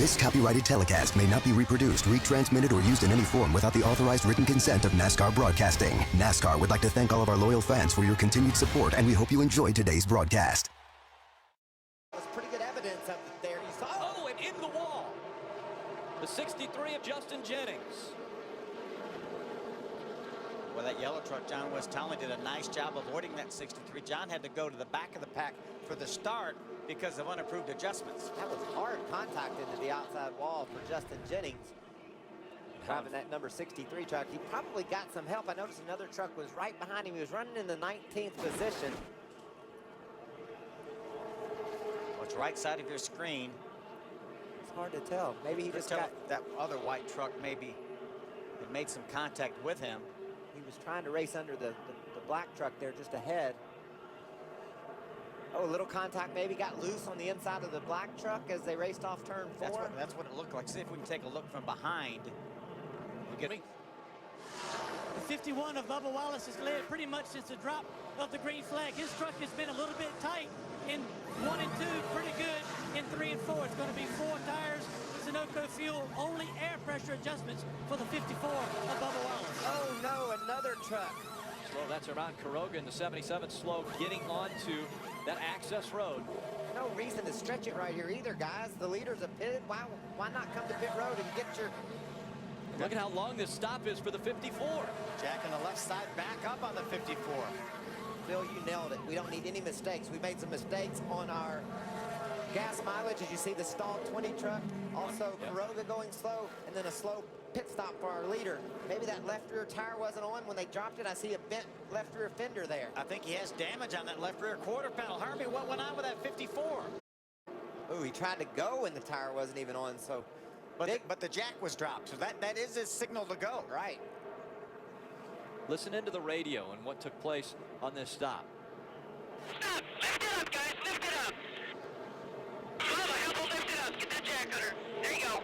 This copyrighted telecast may not be reproduced, retransmitted, or used in any form without the authorized written consent of NASCAR Broadcasting. NASCAR would like to thank all of our loyal fans for your continued support, and we hope you enjoyed today's broadcast. That's pretty good evidence up there. You saw. Oh, and in the wall. The 63 of Justin Jennings. Well, that yellow truck, John West Townley did a nice job avoiding that 63. John had to go to the back of the pack for the start because of unapproved adjustments. That was hard contact into the outside wall for Justin Jennings. Driving that number 63 truck. He probably got some help. I noticed another truck was right behind him. He was running in the 19th position. What's right side of your screen? It's hard to tell. Maybe he just got... That other white truck maybe it made some contact with him. He was trying to race under the black truck there just ahead. Oh, a little contact maybe got loose on the inside of the black truck as they raced off turn 4. That's what it looked like. See if we can take a look from behind. The 51 of Bubba Wallace has led pretty much since the drop of the green flag. His truck has been a little bit tight in 1 and 2, pretty good in 3 and 4. It's going to be 4 tires, Sunoco fuel, only air pressure adjustments for the 54 of Bubba Wallace. Oh no, another truck. Slow, that's around Caroga in the 77. Slow getting onto that access road. No reason to stretch it right here either, guys. The leaders have pitted. Why not come to pit road and get your... Look at how long this stop is for the 54. Jack on the left side, back up on the 54. Phil, you nailed it. We don't need any mistakes. We made some mistakes on our gas mileage, as you see the stalled 20 truck. Also, Caroga going slow, and then a slow pit stop for our leader. Maybe that left rear tire wasn't on when they dropped it. I see a bent left rear fender there. I think he has damage on that left rear quarter panel. Harvey, what went on with that 54? Oh, he tried to go and the tire wasn't even on, so... But the jack was dropped, so that is his signal to go. Right. Listen into the radio and what took place on this stop. Stop! Lift it up, guys! Lift it up! Bubba, help him lift it up! Get that jack under! There you go!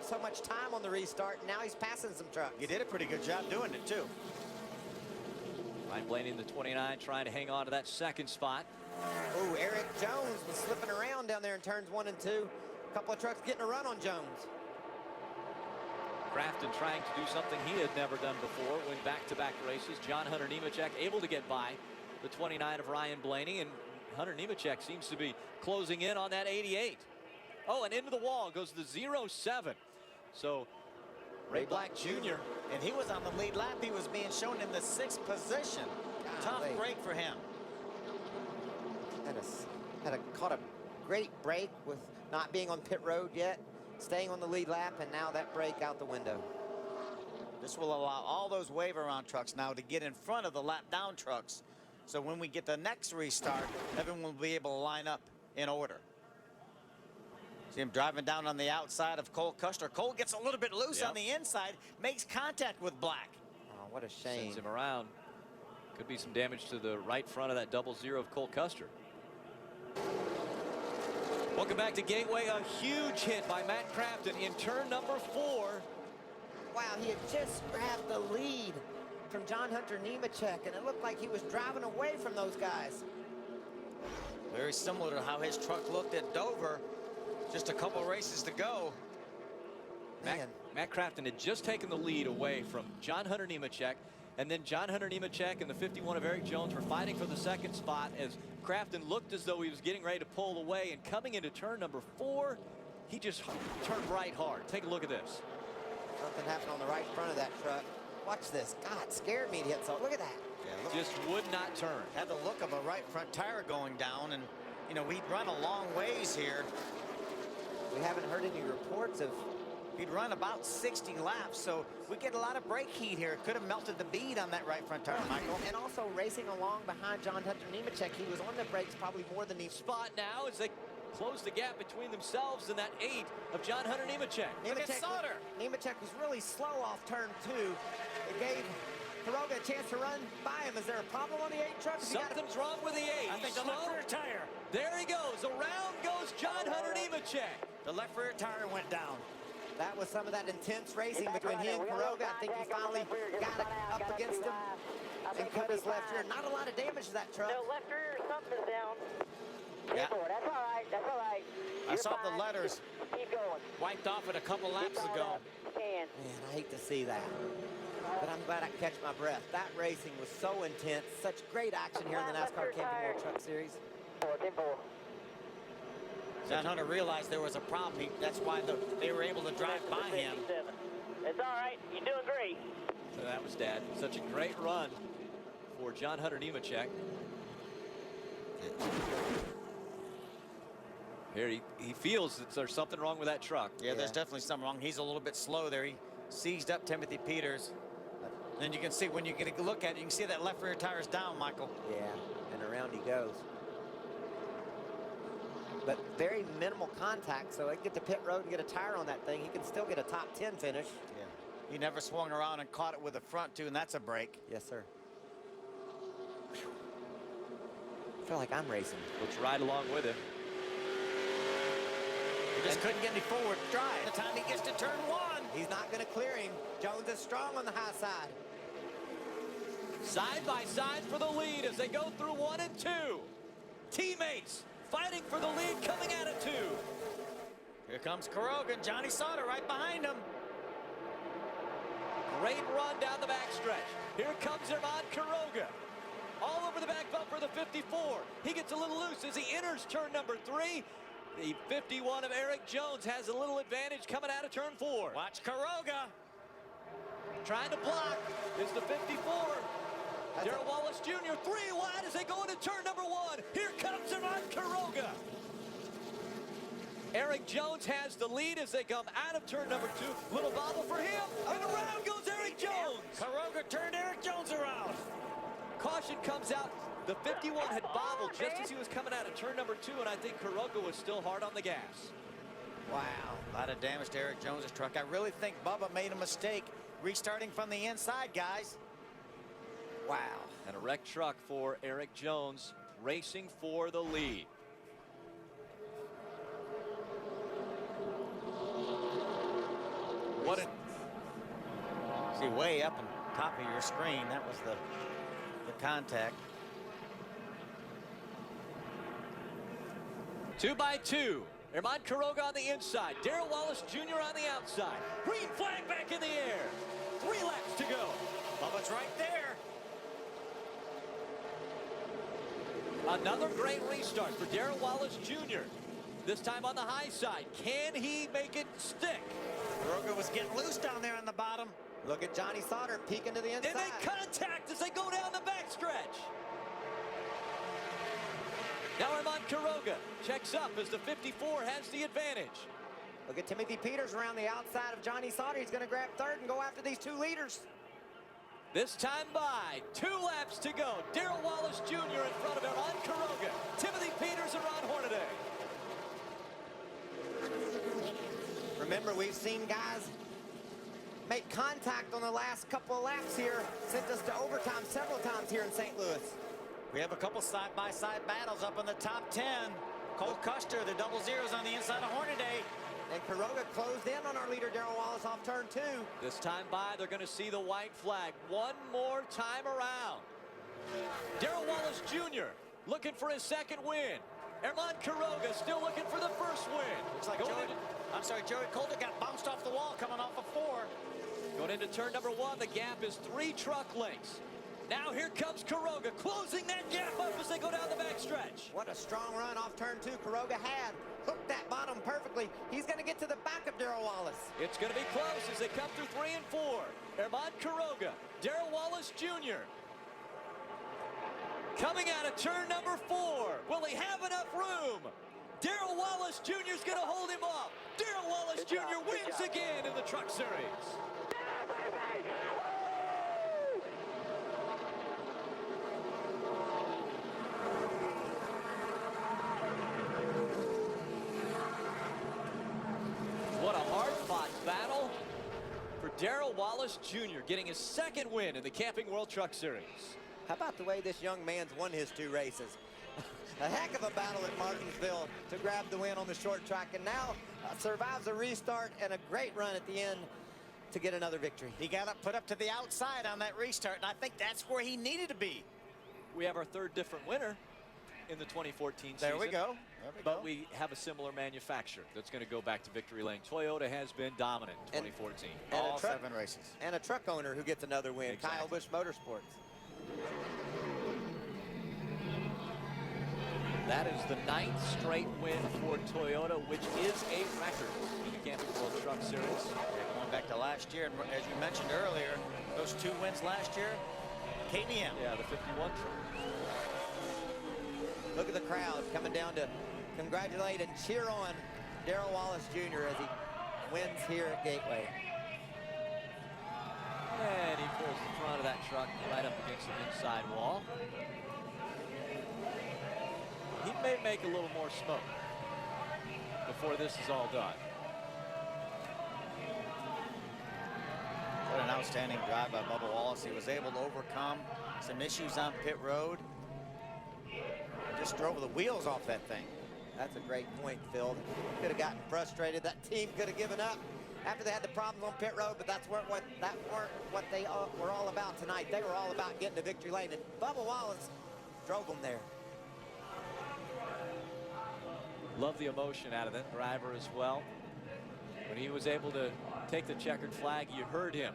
So much time on the restart, and now he's passing some trucks. You did a pretty good job doing it, too. Ryan Blaney in the 29 trying to hang on to that second spot. Oh, Eric Jones was slipping around down there in turns 1 and 2. A couple of trucks getting a run on Jones. Crafton trying to do something he had never done before, win back-to-back races. John Hunter Nemechek able to get by the 29 of Ryan Blaney, and Hunter Nemechek seems to be closing in on that 88. Oh, and into the wall goes the 07. So Ray Black Jr. And he was on the lead lap. He was being shown in the 6th position. Tough break for him. Caught a great break with not being on pit road yet, staying on the lead lap, and now that break out the window. This will allow all those wave around trucks now to get in front of the lap down trucks. So when we get the next restart, everyone will be able to line up in order. See him driving down on the outside of Cole Custer. Cole gets a little bit loose on the inside, makes contact with Black. Oh, what a shame. Sends him around. Could be some damage to the right front of that 00 of Cole Custer. Welcome back to Gateway. A huge hit by Matt Crafton in turn number 4. Wow, he had just grabbed the lead from John Hunter Nemechek, and it looked like he was driving away from those guys. Very similar to how his truck looked at Dover. Just a couple races to go. Matt Crafton had just taken the lead away from John Hunter Nemechek, and then John Hunter Nemechek and the 51 of Eric Jones were fighting for the second spot as Crafton looked as though he was getting ready to pull away, and coming into turn number 4, he just turned right hard. Take a look at this. Something happened on the right front of that truck. Watch this. God, scared me to hit so. Look at that. Yeah, just would not turn. Had the look of a right front tire going down, and you know, we'd run a long ways here. We haven't heard any reports of... He'd run about 60 laps, so we get a lot of brake heat here. It could have melted the bead on that right front tire, Michael. And also racing along behind John Hunter Nemechek, he was on the brakes probably more than he... Spot now as they close the gap between themselves and that 8 of John Hunter Nemechek. Nemechek was really slow off turn 2. It gave Caroga a chance to run by him. Is there a problem on the 8 truck? Something's wrong with the 8. I think the left rear tire. There he goes. Around goes John Hunter Nemechek. The left rear tire went down. That was some of that intense racing between he and Caroga. I think he finally got it up against him and cut his left rear. Not a lot of damage to that truck. No, left rear, something's down. Yeah. That's all right. That's all right. I saw the letters wiped off it a couple laps ago. Man, I hate to see that. But I'm glad I could catch my breath. That racing was so intense. Such great action here in the NASCAR Camping World Truck Series. John Hunter realized there was a problem. That's why they were able to drive by him. It's all right. You're doing great. So that was Dad. Such a great run for John Hunter Nemechek. Here he feels that there's something wrong with that truck. Yeah, there's definitely something wrong. He's a little bit slow there. He seized up Timothy Peters. Then you can see, when you get a look at it, you can see that left rear tire's down, Michael. Yeah, and around he goes. But very minimal contact, so he can get to pit road and get a tire on that thing. He can still get a top 10 finish. Yeah. He never swung around and caught it with the front, too, and that's a break. Yes, sir. I feel like I'm racing. Let's ride along with him. He just couldn't get any forward drive. The time he gets to turn 1. He's not going to clear him. Jones is strong on the high side. Side by side for the lead as they go through 1 and 2. Teammates fighting for the lead coming out of 2. Here comes Kuroga, Johnny Sauter right behind him. Great run down the backstretch. Here comes Herman Kuroga. All over the back bumper, the 54. He gets a little loose as he enters turn number 3. The 51 of Eric Jones has a little advantage coming out of turn 4. Watch Kuroga. Trying to block is the 54. Darrell Wallace Jr. 3 wide as they go into turn number 1. Here comes Herman Kuroga. Eric Jones has the lead as they come out of turn number 2. Little bobble for him, and around goes Eric Jones. Kuroga turned Eric Jones around. Caution comes out. The 51 had bobbled just as he was coming out of turn number 2, and I think Kuroga was still hard on the gas. Wow, a lot of damage to Eric Jones' truck. I really think Bubba made a mistake restarting from the inside, guys. Wow. And a wrecked truck for Eric Jones, racing for the lead. What a... See, way up on top of your screen, that was the contact. 2 by 2. Herman Kuroga on the inside. Darrell Wallace Jr. on the outside. Green flag back in the air. 3 laps to go. Bubba's right there. Another great restart for Darrell Wallace Jr. This time on the high side. Can he make it stick? Kuroga was getting loose down there on the bottom. Look at Johnny Sauter peeking to the inside. They make contact as they go down the backstretch. Now Herman Kuroga checks up as the 54 has the advantage. Look at Timothy Peters around the outside of Johnny Sauter. He's going to grab 3rd and go after these 2 leaders. This time by 2 laps to go. Darrell Wallace Jr. in front of Herman Kuroga. Timothy Peters and Ron Hornaday. Remember, we've seen guys make contact on the last couple of laps here. Sent us to overtime several times here in St. Louis. We have a couple side-by-side battles up in the top 10. Cole Custer, the double zeros on the inside of Hornaday. And Kuroga closed in on our leader, Darrell Wallace, off turn 2. This time by, they're going to see the white flag one more time around. Darrell Wallace Jr. looking for his 2nd win. Herman Kuroga still looking for the 1st win. Looks like Joey Coulter got bounced off the wall coming off of 4. Going into turn number 1, the gap is 3 truck lengths. Now here comes Kuroga, closing that gap up as they go down the backstretch. What a strong run off turn 2 Kuroga had. Hooked that bottom perfectly. He's going to get to the back of Darrell Wallace. It's going to be close as they come through 3 and 4. Herman Kuroga, Darrell Wallace Jr. Coming out of turn number 4. Will he have enough room? Darrell Wallace Jr. is going to hold him up. Darrell Wallace Jr. wins again in the Truck Series. What a hard-fought battle for Darrell Wallace Jr. getting his 2nd win in the Camping World Truck Series. How about the way this young man's won his 2 races? A heck of a battle at Martinsville to grab the win on the short track, and now survives a restart and a great run at the end to get another victory. He got up, put up to the outside on that restart, and I think that's where he needed to be. We have our 3rd different winner. in the 2014 season. There we go. But we have a similar manufacturer that's going to go back to victory lane. Toyota has been dominant in 2014. All 7 races. And a truck owner who gets another win, Exactly. Kyle Busch Motorsports. That is the 9th straight win for Toyota, which is a record in the Camping World Truck Series. Going back to last year, and as you mentioned earlier, those 2 wins last year, KBM. Yeah, the 51 truck. Look at the crowd coming down to congratulate and cheer on Darrell Wallace Jr. as he wins here at Gateway. And he pulls the front of that truck right up against the inside wall. He may make a little more smoke before this is all done. What an outstanding drive by Bubba Wallace. He was able to overcome some issues on pit road. Just drove the wheels off that thing. That's a great point, Phil. Could have gotten frustrated. That team could have given up after they had the problems on pit road, but that weren't what they were all about tonight. They were all about getting to victory lane, and Bubba Wallace drove them there. Love the emotion out of that driver as well. When he was able to take the checkered flag, you heard him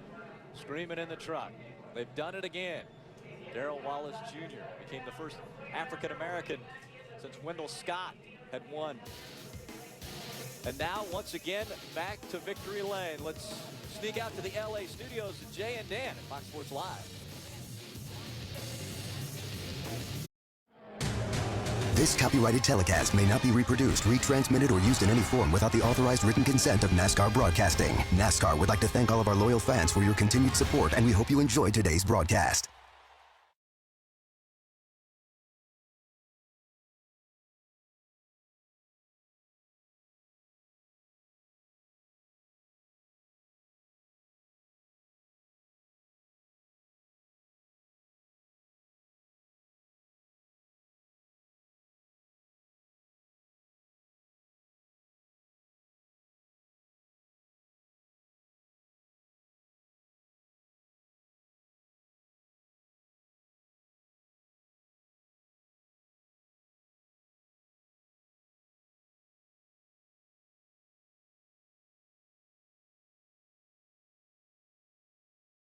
screaming in the truck. They've done it again. Darrell Wallace Jr. became the first African-American since Wendell Scott had won. And now, once again, back to victory lane. Let's sneak out to the LA studios of Jay and Dan at Fox Sports Live. This copyrighted telecast may not be reproduced, retransmitted, or used in any form without the authorized written consent of NASCAR Broadcasting. NASCAR would like to thank all of our loyal fans for your continued support, and we hope you enjoyed today's broadcast.